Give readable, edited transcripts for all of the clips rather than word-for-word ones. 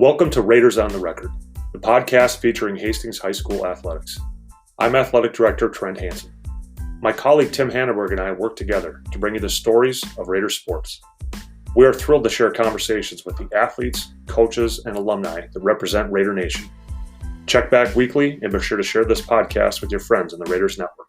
Welcome to Raiders on the Record, the podcast featuring Hastings High School athletics. I'm Athletic Director Trent Hansen. My colleague Tim Hanneberg and I work together to bring you the stories of Raider sports. We are thrilled to share conversations with the athletes, coaches, and alumni that represent Raider Nation. Check back weekly and be sure to share this podcast with your friends in the Raiders Network.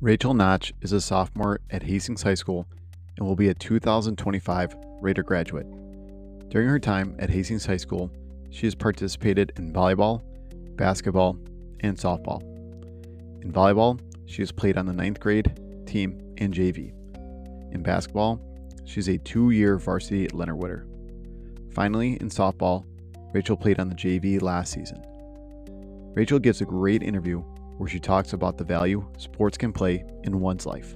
Rachael Notch is a sophomore at Hastings High School and will be a 2025 Raider graduate. During her time at Hastings High School, she has participated in volleyball, basketball, and softball. In volleyball, she has played on the 9th grade team and JV. In basketball, she's a 2-year varsity Leonard winner. Finally, in softball, Rachael played on the JV last season. Rachael gives a great interview where she talks about the value sports can play in one's life.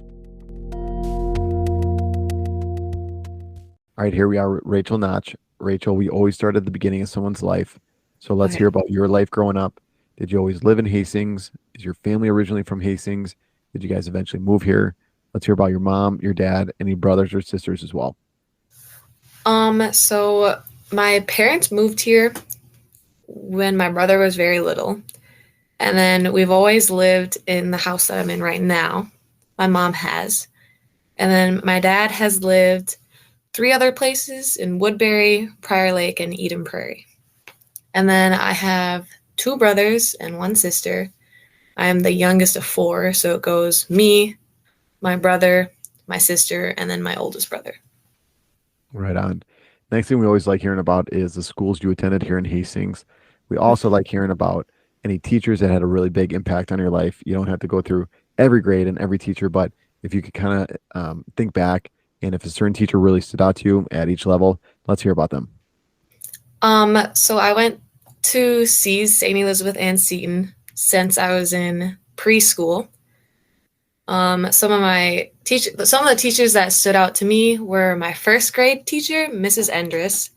All right, here we are, Rachael Notch. Rachael, we always start at the beginning of someone's life. So let's hear about your life growing up. Did you always live in Hastings? Is your family originally from Hastings? Did you guys eventually move here? Let's hear about your mom, your dad, any brothers or sisters as well. So my parents moved here when my brother was very little. And then we've always lived in the house that I'm in right now. My mom has. And then my dad has lived 3 other places in Woodbury, Prior Lake, and Eden Prairie. And then I have 2 brothers and 1 sister. I am the youngest of 4, so it goes me, my brother, my sister, and then my oldest brother. Right on. Next thing we always like hearing about is the schools you attended here in Hastings. We also like hearing about any teachers that had a really big impact on your life. You don't have to go through every grade and every teacher, but if you could kind of think back, and if a certain teacher really stood out to you at each level, let's hear about them. So I went to C's, St. Elizabeth and Seton, since I was in preschool. Some of the teachers that stood out to me were my 1st grade teacher, Mrs. Endress,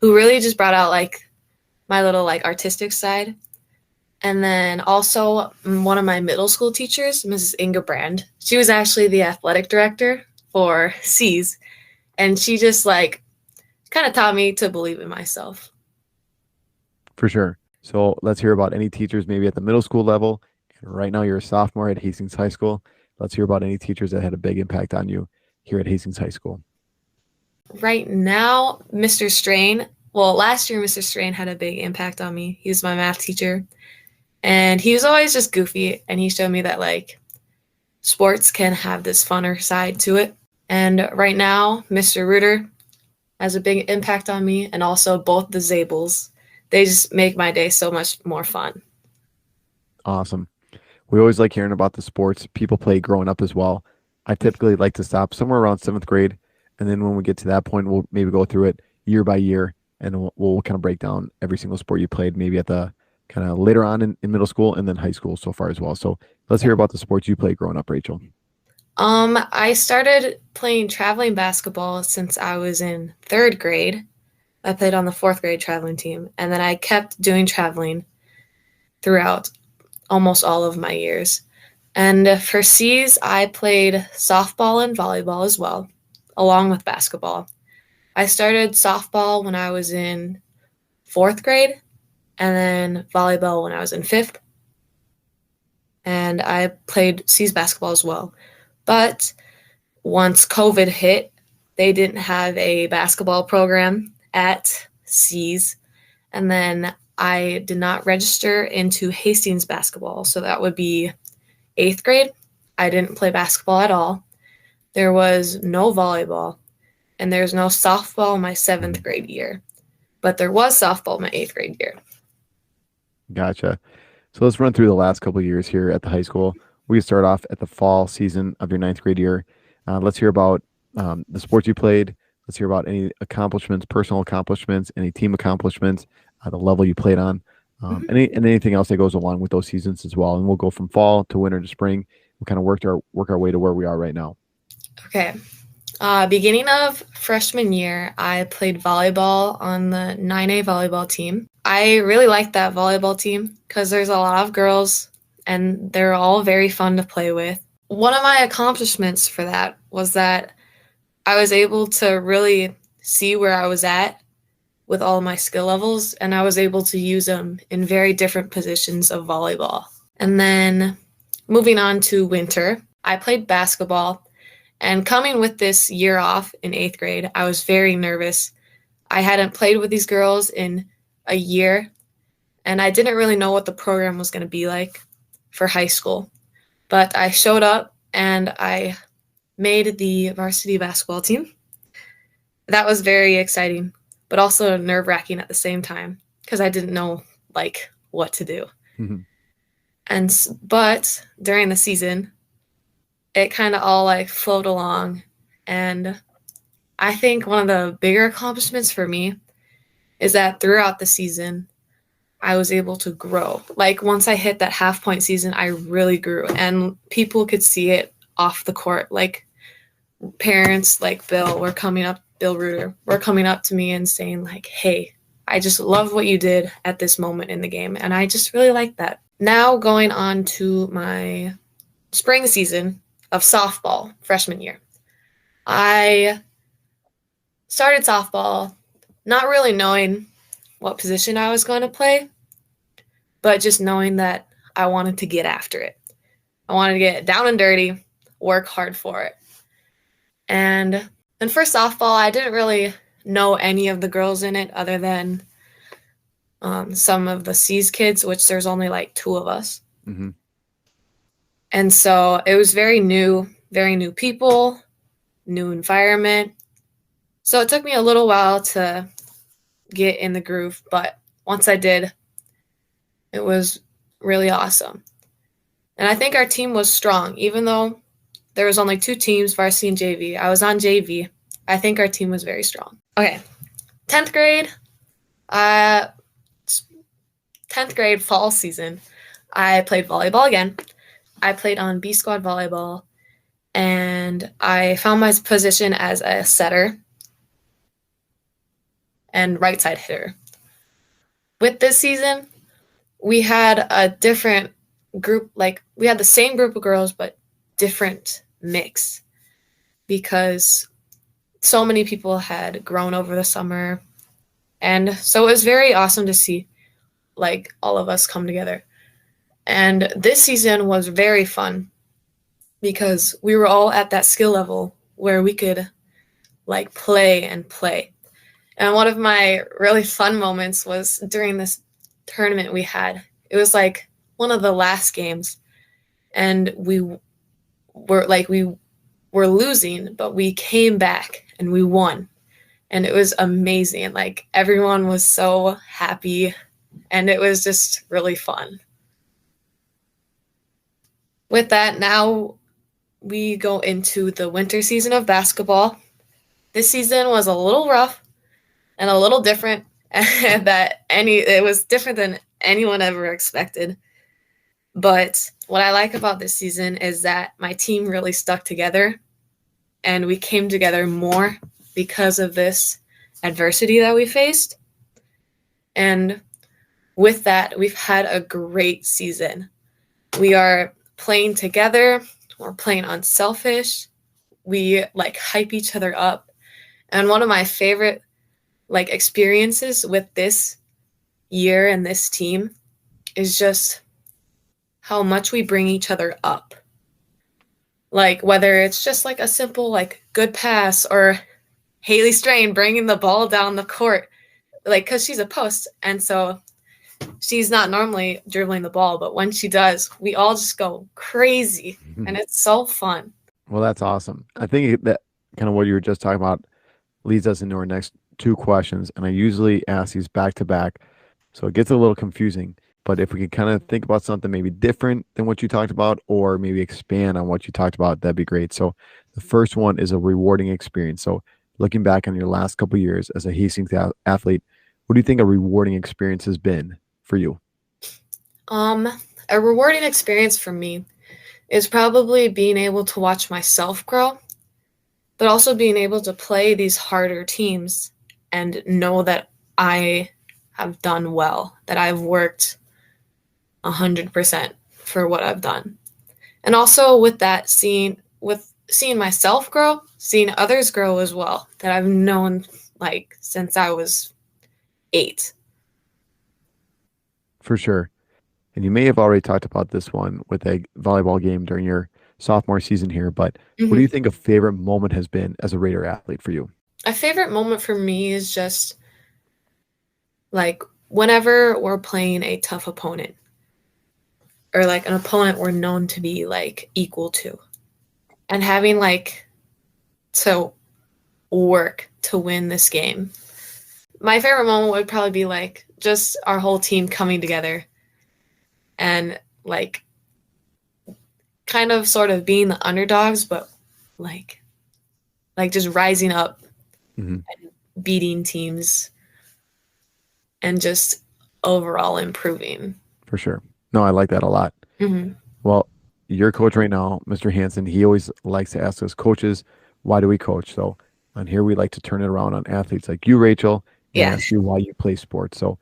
who really just brought out my little artistic side. And then also one of my middle school teachers, Mrs. Inga Brand. She was actually the athletic director for C's. And she just kind of taught me to believe in myself. For sure. So let's hear about any teachers maybe at the middle school level. And right now you're a sophomore at Hastings High School. Let's hear about any teachers that had a big impact on you here at Hastings High School. Right now, Mr. Strain. Well, last year, Mr. Strain had a big impact on me. He was my math teacher. And he was always just goofy, and he showed me that sports can have this funner side to it. And right now, Mr. Reuter has a big impact on me, and also both the Zables. They just make my day so much more fun. Awesome. We always like hearing about the sports people play growing up as well. I typically like to stop somewhere around 7th grade, and then when we get to that point, we'll maybe go through it year by year, and we'll kind of break down every single sport you played, maybe at the kind of later on in middle school and then high school so far as well. So let's hear about the sports you played growing up, Rachael. I started playing traveling basketball since I was in 3rd grade. I played on the 4th grade traveling team, and then I kept doing traveling throughout almost all of my years. And for C's, I played softball and volleyball as well, along with basketball. I started softball when I was in 4th grade, and then volleyball when I was in 5th. And I played C's basketball as well. But once COVID hit, they didn't have a basketball program at C's. And then I did not register into Hastings basketball. So that would be 8th grade. I didn't play basketball at all. There was no volleyball. And there's no softball my 7th grade year. But there was softball my 8th grade year. Gotcha. So let's run through the last couple of years here at the high school. We start off at the fall season of your 9th grade year. Let's hear about the sports you played. Let's hear about any accomplishments, personal accomplishments, any team accomplishments, the level you played on, and anything else that goes along with those seasons as well. And we'll go from fall to winter to spring. We'll kind of work our way to where we are right now. Okay. Beginning of freshman year, I played volleyball on the 9A volleyball team. I really liked that volleyball team because there's a lot of girls and they're all very fun to play with. One of my accomplishments for that was that I was able to really see where I was at with all my skill levels, and I was able to use them in very different positions of volleyball. And then moving on to winter, I played basketball, and coming with this year off in 8th grade, I was very nervous. I hadn't played with these girls in a year, and I didn't really know what the program was going to be like for high school. But I showed up, and I made the varsity basketball team. That was very exciting, but also nerve-wracking at the same time because I didn't know what to do. Mm-hmm. But during the season, it kind of all flowed along, and I think one of the bigger accomplishments for me is that throughout the season, I was able to grow. Once I hit that half-point season, I really grew, and people could see it off the court. Parents like Bill Reuter were coming up to me and saying hey, I just love what you did at this moment in the game, and I just really like that. Now going on to my spring season of softball freshman year. I started softball not really knowing what position I was going to play, but just knowing that I wanted to get after it. I wanted to get down and dirty, work hard for it. And for softball, I didn't really know any of the girls in it other than some of the C's kids, which there's only 2 of us. Mm-hmm. And so it was very new people, new environment. So it took me a little while to get in the groove, but once I did, it was really awesome. And I think our team was strong, even though there was only 2 teams, varsity and JV. I was on JV. I think our team was very strong. Okay, 10th grade, 10th grade fall season, I played volleyball again. I played on B squad volleyball, and I found my position as a setter and right side hitter. With this season, we had a different group, we had the same group of girls, but different mix because so many people had grown over the summer. And so it was very awesome to see all of us come together. And this season was very fun because we were all at that skill level where we could play and play. And one of my really fun moments was during this tournament we had. It was one of the last games, and we were losing, but we came back and we won. And it was amazing. Everyone was so happy, and it was just really fun. With that, now we go into the winter season of basketball. This season was a little rough and a little different. It was different than anyone ever expected. But what I like about this season is that my team really stuck together, and we came together more because of this adversity that we faced. And with that, we've had a great season. We are playing together. We're playing unselfish. We hype each other up. And one of my favorite experiences with this year and this team is just how much we bring each other up. Whether it's just a simple good pass, or Haley Strain bringing the ball down the court, because she's a post, and so she's not normally dribbling the ball, but when she does, we all just go crazy, and it's so fun. Well, that's awesome. I think that kind of what you were just talking about leads us into our next 2 questions, and I usually ask these back to back, so it gets a little confusing. But if we could kind of think about something maybe different than what you talked about, or maybe expand on what you talked about, that'd be great. So the first one is a rewarding experience. So looking back on your last couple of years as a Hastings athlete, what do you think a rewarding experience has been for you? A rewarding experience for me is probably being able to watch myself grow, but also being able to play these harder teams and know that I have done well, that I've worked 100% for what I've done. And also with that, seeing myself grow, seeing others grow as well, that I've known like since I was 8. For sure. And you may have already talked about this one with a volleyball game during your sophomore season here, but what do you think a favorite moment has been as a Raider athlete for you? A favorite moment for me is just like whenever we're playing a tough opponent or like an opponent we're known to be like equal to, and having like to work to win this game. My favorite moment would probably be like just our whole team coming together and like kind of sort of being the underdogs, but like just rising up and beating teams and just overall improving. For sure. No, I like that a lot. Well, your coach right now, Mr. Hansen, he always likes to ask us coaches, why do we coach? So on here, we like to turn it around on athletes like you, Rachel, and ask you why you play sports. So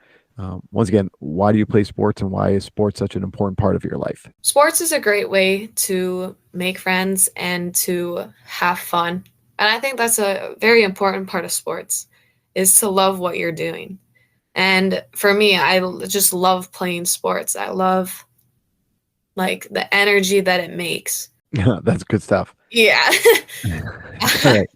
once again, why do you play sports, and why is sports such an important part of your life? Sports is a great way to make friends and to have fun. And I think that's a very important part of sports, is to love what you're doing. And for me, I just love playing sports. I love like the energy that it makes. Yeah, that's good stuff. Yeah. All right.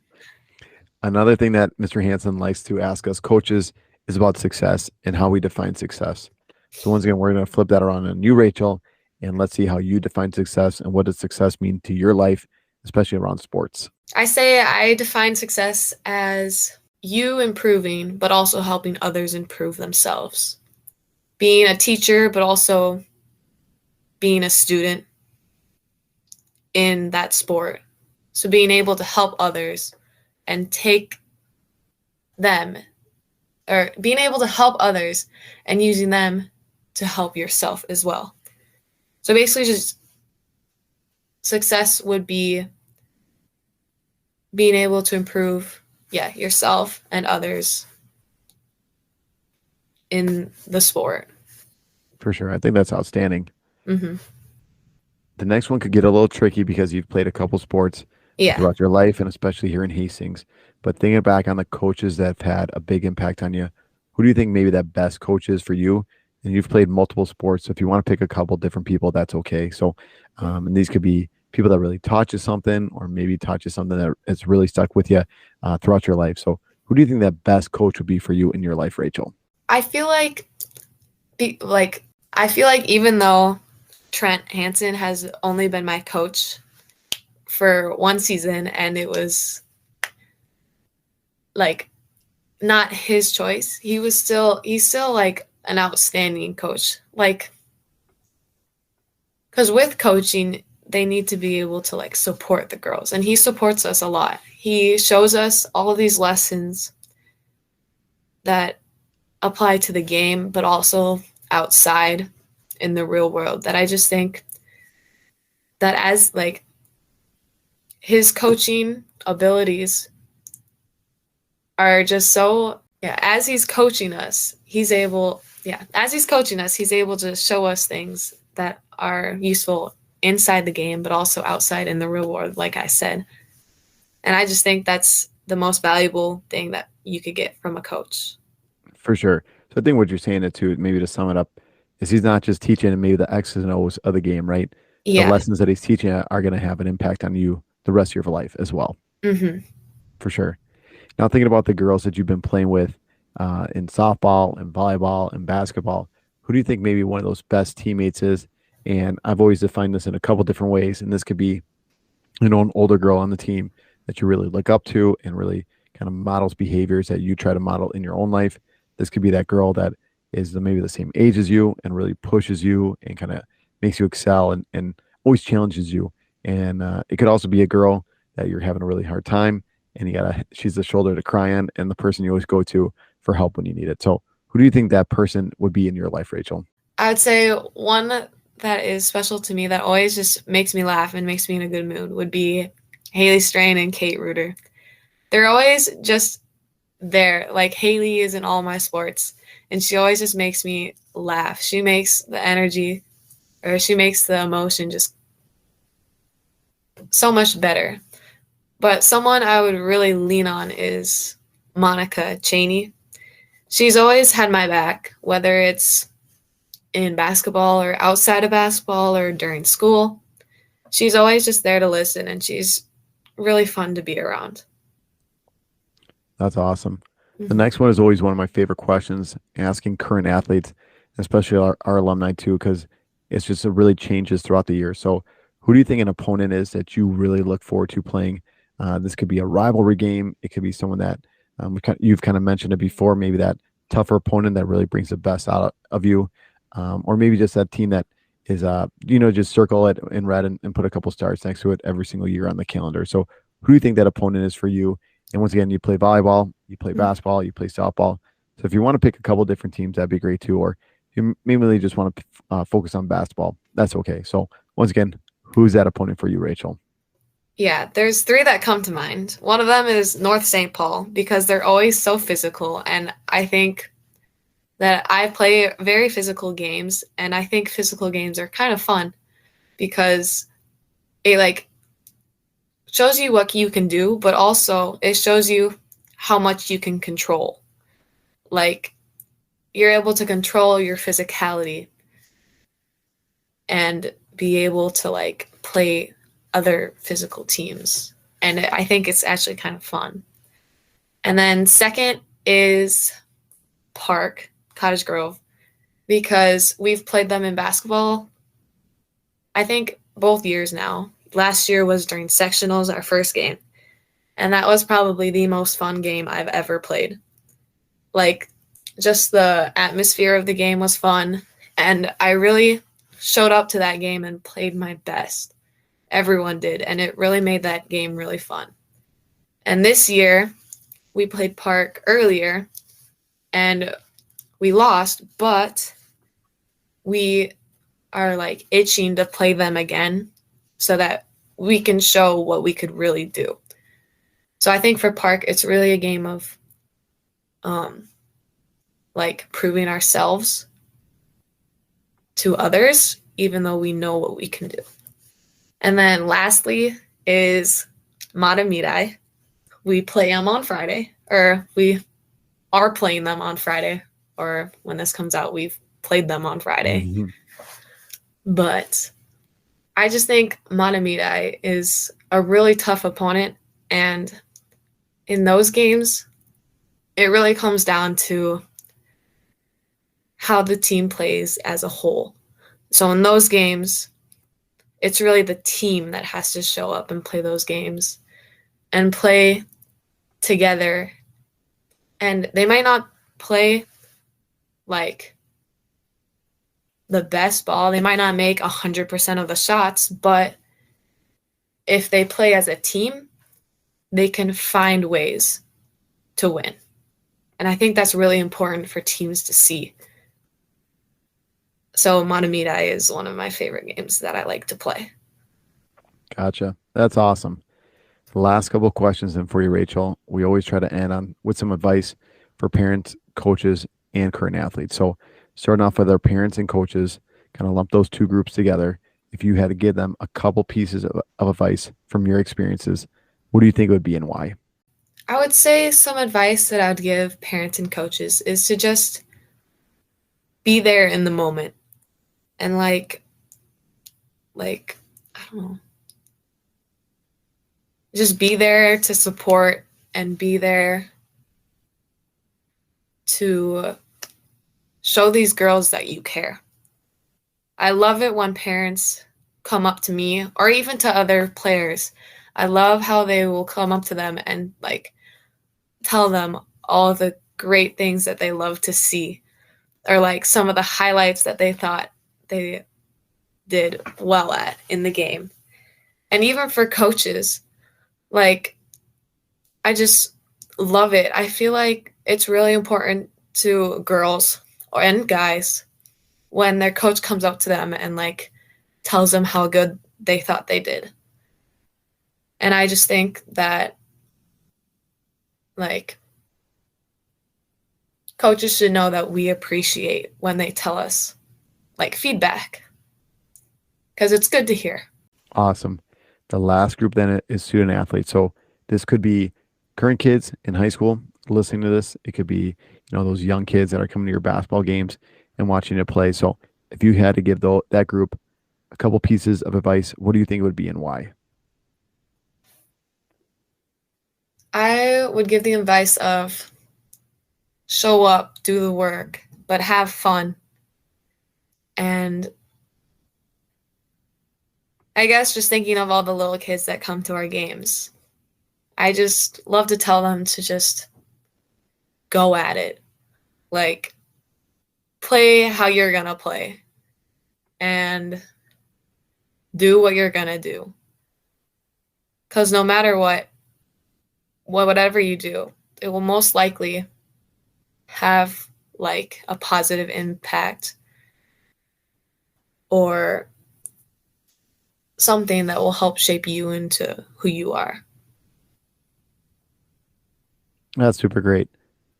Another thing that Mr. Hansen likes to ask us coaches is about success and how we define success. So once again, we're going to flip that around on you, Rachel, and let's see how you define success and what does success mean to your life, especially around sports. I say I define success as you improving, but also helping others improve themselves. Being a teacher, but also being a student in that sport. So being able to help others and take them, or being able to help others and using them to help yourself as well. So basically just success would be being able to improve, yourself and others in the sport. For sure. I think that's outstanding. Mm-hmm. The next one could get a little tricky because you've played a couple sports throughout your life, and especially here in Hastings. But thinking back on the coaches that have had a big impact on you, who do you think maybe that best coach is for you? And you've played multiple sports, so if you want to pick a couple different people, that's okay. So, and these could be people that really taught you something, or maybe taught you something that has really stuck with you throughout your life. So, who do you think that best coach would be for you in your life, Rachel? I feel like even though Trent Hansen has only been my coach for one season, and it was like not his choice, he's still like an outstanding coach. Like, because with coaching, they need to be able to like support the girls, and he supports us a lot. He shows us all of these lessons that apply to the game, but also outside in the real world, that I just think that as like his coaching abilities are just so, as he's coaching us, he's able to show us things that are useful inside the game, but also outside in the real world, like I said. And I just think that's the most valuable thing that you could get from a coach. For sure. So I think what you're saying it too, maybe to sum it up, is he's not just teaching maybe the X's and O's of the game, right? Yeah. The lessons that he's teaching are going to have an impact on you the rest of your life as well. Mm-hmm. For sure. Now thinking about the girls that you've been playing with in softball and volleyball and basketball, who do you think maybe one of those best teammates is? And I've always defined this in a couple different ways. And this could be, an older girl on the team that you really look up to and really kind of models behaviors that you try to model in your own life. This could be that girl that is maybe the same age as you and really pushes you and kind of makes you excel and always challenges you. And it could also be a girl that you're having a really hard time and she's the shoulder to cry on and the person you always go to for help when you need it. So who do you think that person would be in your life, Rachel? I would say one that is special to me that always just makes me laugh and makes me in a good mood would be Haley Strain and Kate Reuter. They're always just there. Like, Haley is in all my sports, and she always just makes me laugh. She makes the energy or she makes the emotion just so much better. But someone I would really lean on is Monica Cheney. She's always had my back, whether it's in basketball or outside of basketball or during school. She's always just there to listen, and she's really fun to be around. That's awesome. The Mhm. next one is always one of my favorite questions, asking current athletes, especially our alumni too, because it's just it really changes throughout the year. So, who do you think an opponent is that you really look forward to playing? This could be a rivalry game. It could be someone that you've kind of mentioned it before, maybe that tougher opponent that really brings the best out of you, or maybe just that team that is, just circle it in red and put a couple stars next to it every single year on the calendar. So, who do you think that opponent is for you? And once again, you play volleyball, you play basketball, you play softball. So if you want to pick a couple different teams, that'd be great too. Or if you mainly just want to focus on basketball, that's okay. So once again, who's that opponent for you, Rachel? Yeah, there's three that come to mind. One of them is North St. Paul because they're always so physical. And I think that I play very physical games. And I think physical games are kind of fun because it like shows you what you can do, but also it shows you how much you can control. Like you're able to control your physicality and be able to like play other physical teams. And I think it's actually kind of fun. And then second is Park, Cottage Grove, because we've played them in basketball, I think both years now. Last year was during sectionals, our first game. And that was probably the most fun game I've ever played. Like, just the atmosphere of the game was fun. And I really showed up to that game and played my best. Everyone did. And it really made that game really fun. And this year, we played Park earlier and we lost, but we are like itching to play them again so that we can show what we could really do. So I think for Park, it's really a game of like proving ourselves to others, even though we know what we can do. And then lastly is Matamidai. We play them on Friday, or we are playing them on Friday, or when this comes out, we've played them on Friday. Mm-hmm. But I just think Matamidai is a really tough opponent, and in those games, it really comes down to how the team plays as a whole. So in those games, it's really the team that has to show up and play those games and play together. And they might not play like the best ball. They might not make 100% of the shots, but if they play as a team, they can find ways to win. And I think that's really important for teams to see. So Matamidai is one of my favorite games that I like to play. Gotcha. That's awesome. The last couple of questions then for you, Rachel. We always try to end on with some advice for parents, coaches, and current athletes. So starting off with our parents and coaches, kind of lump those two groups together. If you had to give them a couple pieces of advice from your experiences, what do you think it would be and why? I would say some advice that I would give parents and coaches is to just be there in the moment and like I don't know, just be there to support and be there to show these girls that you care. I love it when parents come up to me or even to other players. I love how they will come up to them and like tell them all the great things that they love to see or like some of the highlights that they thought they did well at in the game. And even for coaches, like I just love it. I feel like it's really important to girls and guys when their coach comes up to them and like tells them how good they thought they did. And I just think that like coaches should know that we appreciate when they tell us like feedback. because it's good to hear. Awesome. The last group then is student athletes. So this could be current kids in high school listening to this. It could be, those young kids that are coming to your basketball games and watching it play. So if you had to give that group a couple pieces of advice, what do you think it would be and why? I would give the advice of show up, do the work, but have fun. And I guess just thinking of all the little kids that come to our games, I just love to tell them to just go at it. Like, play how you're going to play and do what you're going to do. Because no matter whatever you do, it will most likely have like a positive impact or something that will help shape you into who you are. That's super great.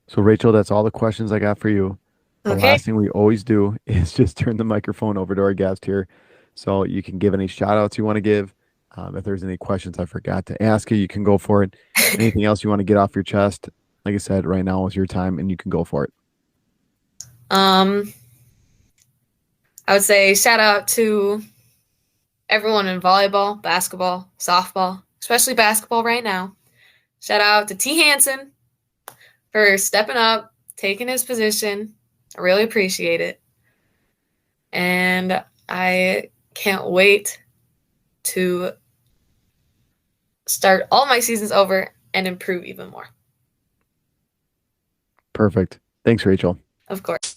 So Rachel, that's all the questions I got for you. The Okay. last thing we always do is just turn the microphone over to our guest here. So you can give any shout outs you want to give. If there's any questions I forgot to ask you, you can go for it. Anything else you want to get off your chest? Like I said, right now is your time and you can go for it. I would say shout out to everyone in volleyball, basketball, softball, especially basketball right now. Shout out to T. Hansen for stepping up, taking his position. I really appreciate it. And I can't wait to start all my seasons over and improve even more. Perfect. Thanks, Rachel. Of course.